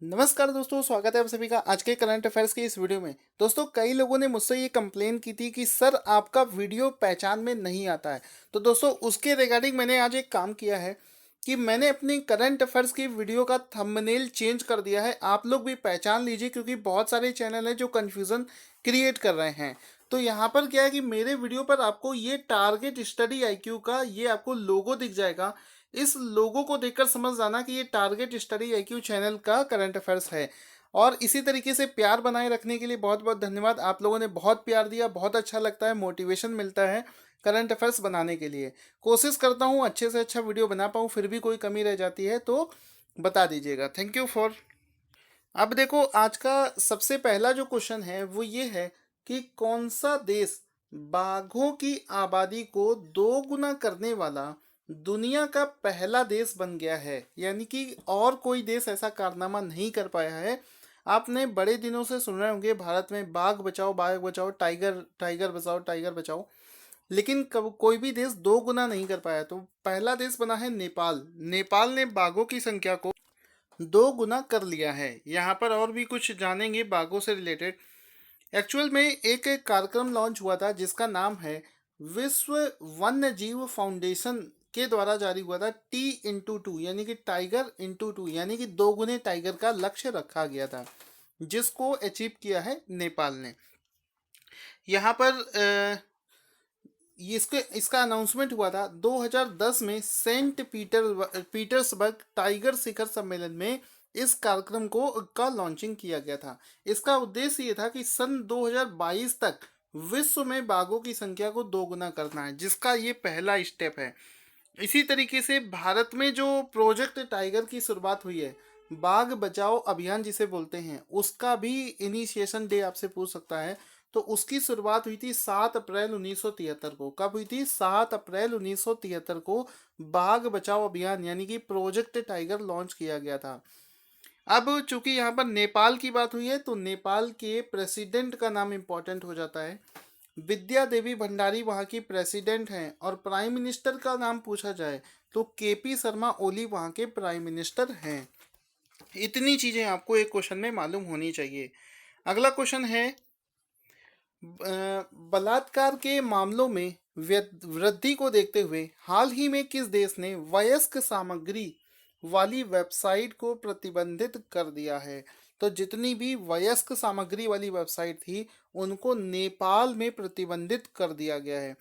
नमस्कार दोस्तों, स्वागत है आप सभी का आज के करंट अफेयर्स के इस वीडियो में। दोस्तों, कई लोगों ने मुझसे ये कंप्लेन की थी कि सर आपका वीडियो पहचान में नहीं आता है। तो दोस्तों, उसके रिगार्डिंग मैंने आज एक काम किया है कि मैंने अपनी करंट अफेयर्स की वीडियो का थंबनेल चेंज कर दिया है। आप लोग भी पहचान लीजिए, क्योंकि बहुत सारे चैनल हैं जो कन्फ्यूज़न क्रिएट कर रहे हैं। तो यहाँ पर क्या है कि मेरे वीडियो पर आपको ये टारगेट स्टडी आईक्यू का ये आपको लोगो दिख जाएगा। इस लोगो को देखकर समझ जाना कि ये टारगेट स्टडी आईक्यू चैनल का करंट अफेयर्स है। और इसी तरीके से प्यार बनाए रखने के लिए बहुत बहुत धन्यवाद। आप लोगों ने बहुत प्यार दिया, बहुत अच्छा लगता है, मोटिवेशन मिलता है करंट अफेयर्स बनाने के लिए। कोशिश करता हूँ अच्छे से अच्छा वीडियो बना पाऊँ, फिर भी कोई कमी रह जाती है तो बता दीजिएगा। Thank you for. अब देखो, आज का सबसे पहला जो क्वेश्चन है वो ये है कि कौन सा देश बाघों की आबादी को दो गुना करने वाला दुनिया का पहला देश बन गया है। यानी कि और कोई देश ऐसा कारनामा नहीं कर पाया है। आपने बड़े दिनों से सुन रहे होंगे भारत में बाघ बचाओ, टाइगर टाइगर बचाओ, टाइगर बचाओ। लेकिन कब कोई भी देश दो गुना नहीं कर पाया। तो पहला देश बना है नेपाल। नेपाल ने बाघों की संख्या को दो गुना कर लिया है। यहाँ पर और भी कुछ जानेंगे बाघों से रिलेटेड। एक्चुअल में एक कार्यक्रम लॉन्च हुआ था जिसका नाम है विश्व वन्य जीव फाउंडेशन के द्वारा जारी हुआ था। T x2 यानी कि टाइगर इंटू टू, यानी कि दो गुने टाइगर का लक्ष्य रखा गया था, जिसको अचीव किया है नेपाल ने। यहाँ पर इसके इसका अनाउंसमेंट हुआ था 2010 में सेंट पीटर्सबर्ग टाइगर शिखर सम्मेलन में। इस कार्यक्रम को का लॉन्चिंग किया गया था। इसका उद्देश्य ये था कि सन 2022 तक विश्व में बाघों की संख्या को दो गुना करना है, जिसका ये पहला स्टेप है। इसी तरीके से भारत में जो प्रोजेक्ट टाइगर की शुरुआत हुई है, बाघ बचाओ अभियान जिसे बोलते हैं, उसका भी इनिशिएशन डे आपसे पूछ सकता है। तो उसकी शुरुआत हुई थी 7 अप्रैल 1973 को। कब हुई थी? 7 अप्रैल 1973 को बाघ बचाओ अभियान यानी कि प्रोजेक्ट टाइगर लॉन्च किया गया था। अब चूंकि यहाँ पर नेपाल की बात हुई है, तो नेपाल के प्रेसिडेंट का नाम इम्पोर्टेंट हो जाता है। विद्या देवी भंडारी वहाँ की प्रेसिडेंट हैं। और प्राइम मिनिस्टर का नाम पूछा जाए तो केपी शर्मा ओली वहाँ के प्राइम मिनिस्टर हैं। इतनी चीज़ें आपको एक क्वेश्चन में मालूम होनी चाहिए। अगला क्वेश्चन है, बलात्कार के मामलों में वृद्धि को देखते हुए हाल ही में किस देश ने वयस्क सामग्री वाली वेबसाइट को प्रतिबंधित कर दिया है? तो जितनी भी वयस्क सामग्री वाली वेबसाइट थी, उनको नेपाल में प्रतिबंधित कर दिया गया है।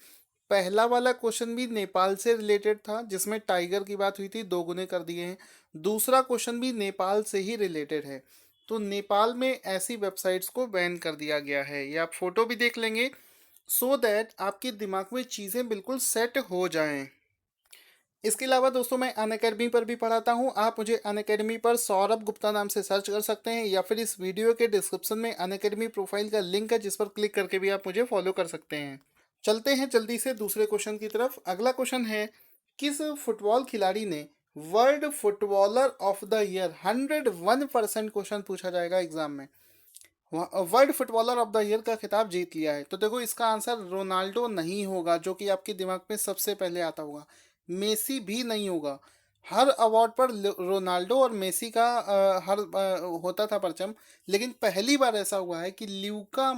पहला वाला क्वेश्चन भी नेपाल से रिलेटेड था, जिसमें टाइगर की बात हुई थी, दो गुने कर दिए हैं। दूसरा क्वेश्चन भी नेपाल से ही रिलेटेड है। तो नेपाल में ऐसी वेबसाइट्स को बैन कर दिया गया है। ये आप फोटो भी देख लेंगे, सो दैट आपके दिमाग में चीज़ें बिल्कुल सेट हो जाएं। इसके अलावा दोस्तों, मैं अनअकैडमी पर भी पढ़ाता हूँ। आप मुझे अनअकैडमी पर सौरभ गुप्ता नाम से सर्च कर सकते हैं, या फिर इस वीडियो के डिस्क्रिप्शन में अनअकैडमी प्रोफाइल का लिंक है, जिस पर क्लिक करके भी आप मुझे फॉलो कर सकते हैं। चलते हैं जल्दी से दूसरे क्वेश्चन की तरफ। अगला क्वेश्चन है, किस फुटबॉल खिलाड़ी ने world footballer of the year 101% question पूछा जाएगा एग्जाम में, world footballer of the year का खिताब जीत लिया है? तो देखो, इसका आंसर रोनाल्डो नहीं होगा, जो कि आपके दिमाग में सबसे पहले आता होगा। मेसी भी नहीं होगा। हर अवार्ड पर रोनाल्डो और मेसी का होता था परचम। लेकिन पहली बार ऐसा हुआ है कि ल्यूका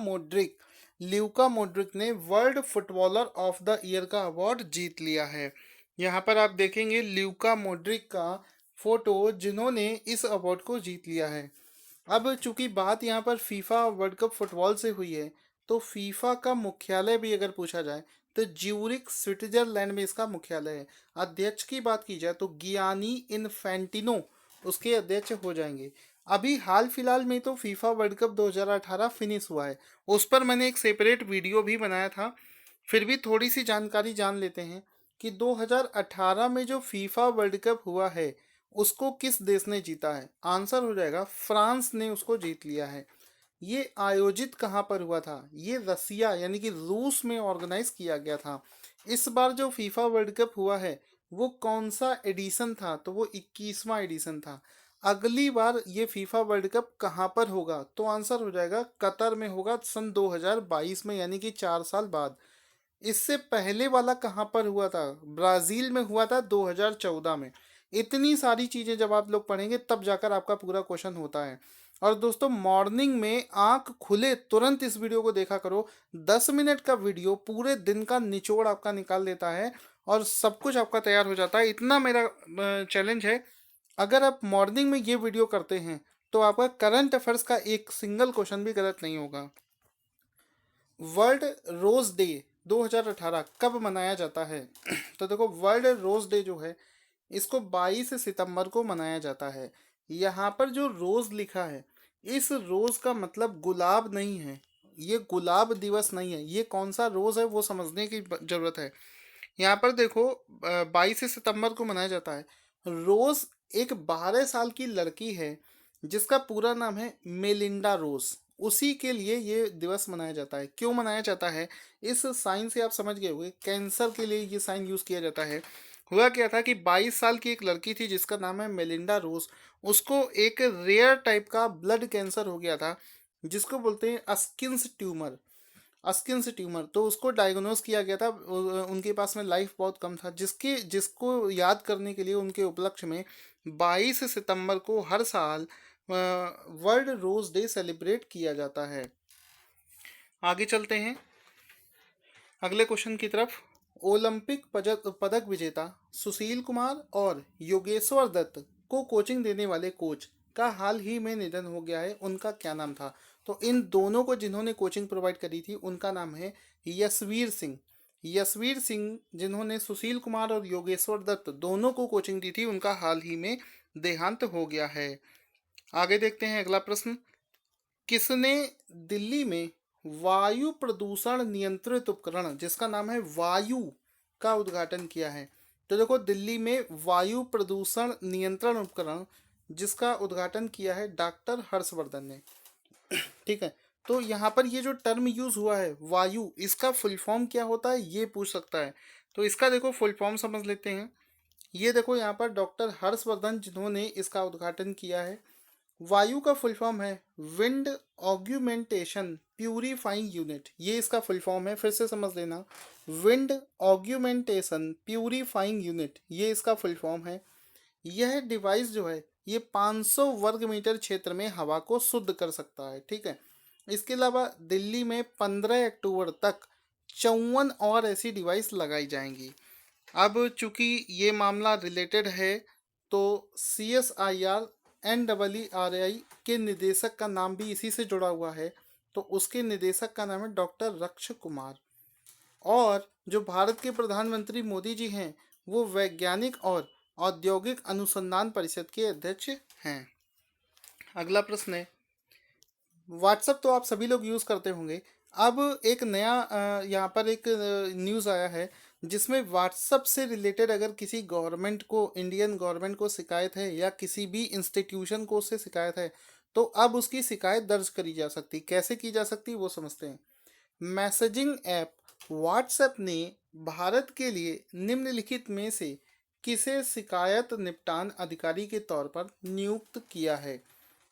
मोड्रिक ने world footballer of the year का अवार्ड जीत लिया है। यहाँ पर आप देखेंगे ल्यूका मोड्रिक का फोटो, जिन्होंने इस अवार्ड को जीत लिया है। अब चूंकि बात यहाँ पर फीफा वर्ल्ड कप फुटबॉल से हुई है, तो फीफा का मुख्यालय भी अगर पूछा जाए तो ज्यूरिख स्विट्जरलैंड में इसका मुख्यालय है। अध्यक्ष की बात की जाए तो गियानी इन्फेंटिनो उसके अध्यक्ष हो जाएंगे। अभी हाल फिलहाल में तो फीफा वर्ल्ड कप 2018 फिनिश हुआ है, उस पर मैंने एक सेपरेट वीडियो भी बनाया था। फिर भी थोड़ी सी जानकारी जान लेते हैं कि 2018 में जो फीफा वर्ल्ड कप हुआ है, उसको किस देश ने जीता है? आंसर हो जाएगा फ्रांस ने उसको जीत लिया है। ये आयोजित कहाँ पर हुआ था? ये रसिया यानी कि रूस में ऑर्गेनाइज किया गया था। इस बार जो फीफा वर्ल्ड कप हुआ है, वो कौन सा एडिशन था? तो वो 21वां एडिशन था। अगली बार ये फीफा वर्ल्ड कप कहाँ पर होगा? तो आंसर हो जाएगा कतर में होगा सन 2022 में, यानी कि 4 साल बाद। इससे पहले वाला कहाँ पर हुआ था? ब्राज़ील में हुआ था 2014 में। इतनी सारी चीज़ें जब आप लोग पढ़ेंगे तब जाकर आपका पूरा क्वेश्चन होता है। और दोस्तों मॉर्निंग में आंख खुले तुरंत इस वीडियो को देखा करो। 10 मिनट का वीडियो पूरे दिन का निचोड़ आपका निकाल देता है और सब कुछ आपका तैयार हो जाता है। इतना मेरा चैलेंज है, अगर आप मॉर्निंग में ये वीडियो करते हैं तो आपका करंट अफेयर्स का एक सिंगल क्वेश्चन भी गलत नहीं होगा। वर्ल्ड रोज डे 2018 कब मनाया जाता है? तो देखो वर्ल्ड रोज डे जो है इसको 22 सितंबर को मनाया जाता है। यहाँ पर जो रोज लिखा है, इस रोज का मतलब गुलाब नहीं है, ये गुलाब दिवस नहीं है। ये कौन सा रोज है वो समझने की जरूरत है। यहाँ पर देखो 22 सितंबर को मनाया जाता है। रोज एक 12 साल की लड़की है जिसका पूरा नाम है मेलिंडा रोज। उसी के लिए ये दिवस मनाया जाता है। क्यों मनाया जाता है? इस साइन से आप समझ गए होंगे, कैंसर के लिए ये साइन यूज किया जाता है। हुआ क्या था कि 22 साल की एक लड़की थी जिसका नाम है मेलिंडा रोज। उसको एक रेयर टाइप का ब्लड कैंसर हो गया था जिसको बोलते हैं स्किन्स ट्यूमर। स्किन्स ट्यूमर तो उसको डायग्नोस किया गया था। उनके पास में लाइफ बहुत कम था, जिसको याद करने के लिए उनके उपलक्ष्य में 22 सितंबर को हर साल वर्ल्ड रोज डे सेलिब्रेट किया जाता है। आगे चलते हैं अगले क्वेश्चन की तरफ। ओलंपिक पदक विजेता सुशील कुमार और योगेश्वर दत्त को कोचिंग देने वाले कोच का हाल ही में निधन हो गया है। उनका क्या नाम था? तो इन दोनों को जिन्होंने कोचिंग प्रोवाइड करी थी उनका नाम है यशवीर सिंह। यशवीर सिंह जिन्होंने सुशील कुमार और योगेश्वर दत्त दोनों को कोचिंग दी थी, उनका हाल ही में देहांत हो गया है। आगे देखते हैं अगला प्रश्न। किसने दिल्ली में वायु प्रदूषण नियंत्रित उपकरण जिसका नाम है वायु का उद्घाटन किया है? तो देखो दिल्ली में वायु प्रदूषण नियंत्रण उपकरण जिसका उद्घाटन किया है डॉक्टर हर्षवर्धन ने। ठीक है, तो यहाँ पर ये जो टर्म यूज हुआ है वायु, इसका फुल फॉर्म क्या होता है ये पूछ सकता है। तो इसका देखो फुल फॉर्म समझ लेते हैं। ये देखो यहाँ पर डॉक्टर हर्षवर्धन जिन्होंने इसका उद्घाटन किया है। वायु का फुल फॉर्म है विंड ऑग्यूमेंटेशन प्यूरिफाइंग यूनिट, ये इसका फुल फॉर्म है। फिर से समझ लेना, विंड ऑग्यूमेंटेशन प्यूरिफाइंग यूनिट, ये इसका फुल फॉर्म है। यह डिवाइस जो है ये 500 वर्ग मीटर क्षेत्र में हवा को शुद्ध कर सकता है। ठीक है, इसके अलावा दिल्ली में 15 अक्टूबर तक 54 और ऐसी डिवाइस लगाई जाएंगी। अब चूंकि ये मामला रिलेटेड है तो CSIR NEERI के निदेशक का नाम भी इसी से जुड़ा हुआ है। तो उसके निदेशक का नाम है डॉक्टर रक्ष कुमार। और जो भारत के प्रधानमंत्री मोदी जी हैं वो वैज्ञानिक और औद्योगिक अनुसंधान परिषद के अध्यक्ष हैं। अगला प्रश्न है, व्हाट्सएप तो आप सभी लोग यूज़ करते होंगे। अब एक नया यहाँ पर एक न्यूज़ आया है जिसमें व्हाट्सएप से रिलेटेड अगर किसी गवर्नमेंट को, इंडियन गवर्नमेंट को शिकायत है या किसी भी इंस्टीट्यूशन को उससे शिकायत है तो अब उसकी शिकायत दर्ज करी जा सकती। कैसे की जा सकती वो समझते हैं। मैसेजिंग ऐप व्हाट्सएप ने भारत के लिए निम्नलिखित में से किसे शिकायत निपटान अधिकारी के तौर पर नियुक्त किया है?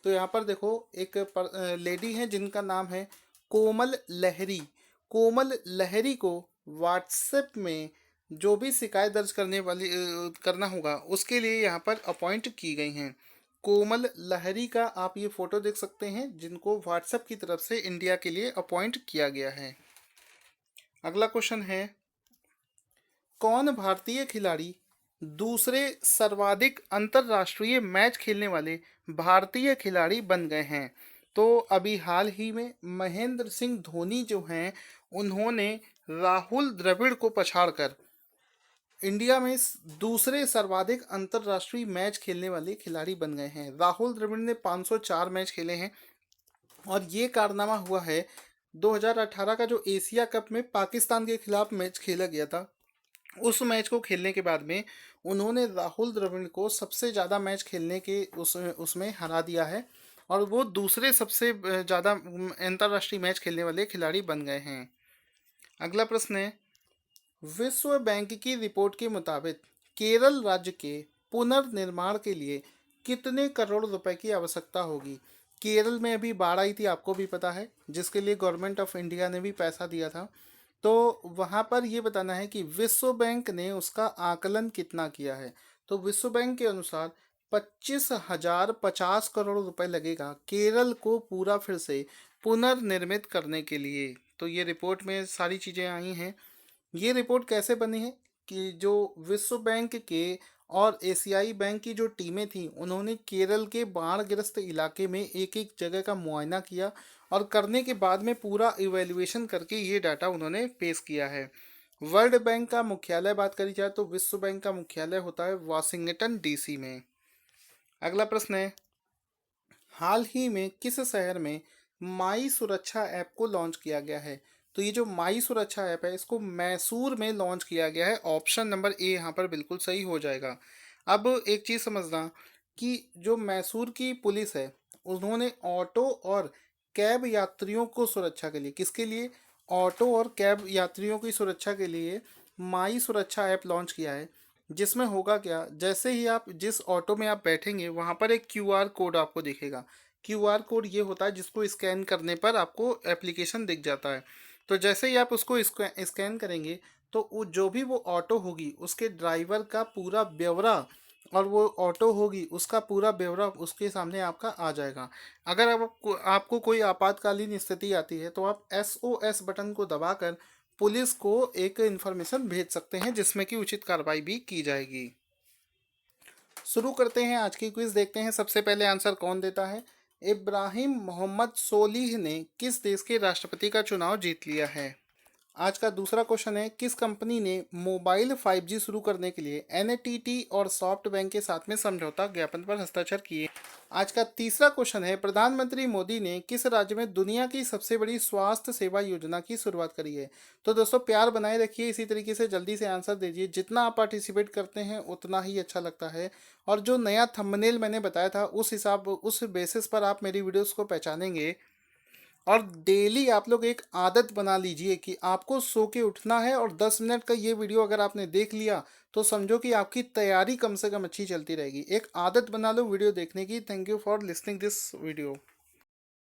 तो यहाँ पर देखो एक लेडी है जिनका नाम है कोमल लहरी। कोमल लहरी को व्हाट्सएप में जो भी शिकायत दर्ज करने वाली करना होगा उसके लिए यहाँ पर अपॉइंट की गई हैं। कोमल लहरी का आप ये फोटो देख सकते हैं जिनको व्हाट्सएप की तरफ से इंडिया के लिए अपॉइंट किया गया है। अगला क्वेश्चन है, कौन भारतीय खिलाड़ी दूसरे सर्वाधिक अंतर्राष्ट्रीय मैच खेलने वाले भारतीय खिलाड़ी बन गए हैं? तो अभी हाल ही में महेंद्र सिंह धोनी जो हैं उन्होंने राहुल द्रविड़ को पछाड़कर इंडिया में दूसरे सर्वाधिक अंतर्राष्ट्रीय मैच खेलने वाले खिलाड़ी बन गए हैं। राहुल द्रविड़ ने 504 मैच खेले हैं और ये कारनामा हुआ है 2018 का जो एशिया कप में पाकिस्तान के खिलाफ मैच खेला गया था। उस मैच को खेलने के बाद में उन्होंने राहुल द्रविड़ को सबसे ज़्यादा मैच खेलने के उसमें हरा दिया है और वो दूसरे सबसे ज़्यादा अंतर्राष्ट्रीय मैच खेलने वाले खिलाड़ी बन गए हैं। अगला प्रश्न है, विश्व बैंक की रिपोर्ट के मुताबिक केरल राज्य के पुनर्निर्माण के लिए कितने करोड़ रुपए की आवश्यकता होगी? केरल में अभी बाढ़ आई थी, आपको भी पता है, जिसके लिए गवर्नमेंट ऑफ इंडिया ने भी पैसा दिया था। तो वहाँ पर ये बताना है कि विश्व बैंक ने उसका आकलन कितना किया है। तो विश्व बैंक के अनुसार 25,050 करोड़ रुपए लगेगा केरल को पूरा फिर से पुनर्निर्मित करने के लिए। तो ये रिपोर्ट में सारी चीज़ें आई हैं। ये रिपोर्ट कैसे बनी है कि जो विश्व बैंक के और एशियाई बैंक की जो टीमें थी, उन्होंने केरल के बाढ़ग्रस्त इलाके में एक एक जगह का मुआयना किया और करने के बाद में पूरा इवैल्यूएशन करके ये डाटा उन्होंने पेश किया है। वर्ल्ड बैंक का मुख्यालय बात करी जाए तो विश्व बैंक का मुख्यालय होता है वाशिंगटन डीसी में। अगला प्रश्न है, हाल ही में किस शहर में माई सुरक्षा ऐप को लॉन्च किया गया है? तो ये जो माई सुरक्षा ऐप है, इसको मैसूर में लॉन्च किया गया है। ऑप्शन नंबर ए यहाँ पर बिल्कुल सही हो जाएगा। अब एक चीज़ समझना कि जो मैसूर की पुलिस है, उन्होंने ऑटो और कैब यात्रियों को सुरक्षा के लिए, किसके लिए? ऑटो और कैब यात्रियों की सुरक्षा के लिए माई सुरक्षा ऐप लॉन्च किया है। जिसमें होगा क्या, जैसे ही आप जिस ऑटो में आप बैठेंगे वहाँ पर एक क्यूआर कोड आपको दिखेगा। क्यूआर कोड ये होता है जिसको स्कैन करने पर आपको एप्लीकेशन दिख जाता है। तो जैसे ही आप उसको स्कैन करेंगे तो जो भी वो ऑटो होगी उसके ड्राइवर का पूरा ब्यौरा और वो ऑटो होगी उसका पूरा ब्यौरा उसके सामने आपका आ जाएगा। अगर आपको कोई आपातकालीन स्थिति आती है तो आप SOS बटन को दबाकर पुलिस को एक इन्फॉर्मेशन भेज सकते हैं जिसमें कि उचित कार्रवाई भी की जाएगी। शुरू करते हैं आज की क्विज, देखते हैं सबसे पहले आंसर कौन देता है। इब्राहिम मोहम्मद सोलिह ने किस देश के राष्ट्रपति का चुनाव जीत लिया है? आज का दूसरा क्वेश्चन है, किस कंपनी ने मोबाइल 5G शुरू करने के लिए NTT और सॉफ्ट बैंक के साथ में समझौता ज्ञापन पर हस्ताक्षर किए? आज का तीसरा क्वेश्चन है, प्रधानमंत्री मोदी ने किस राज्य में दुनिया की सबसे बड़ी स्वास्थ्य सेवा योजना की शुरुआत करी है? तो दोस्तों प्यार बनाए रखिए, इसी तरीके से जल्दी से आंसर दीजिए। जितना आप पार्टिसिपेट करते हैं उतना ही अच्छा लगता है। और जो नया थंबनेल मैंने बताया था उस बेसिस पर आप मेरी वीडियोस को पहचानेंगे। और डेली आप लोग एक आदत बना लीजिए कि आपको सो के उठना है और 10 मिनट का ये वीडियो अगर आपने देख लिया तो समझो कि आपकी तैयारी कम से कम अच्छी चलती रहेगी। एक आदत बना लो वीडियो देखने की। Thank you for listening this video.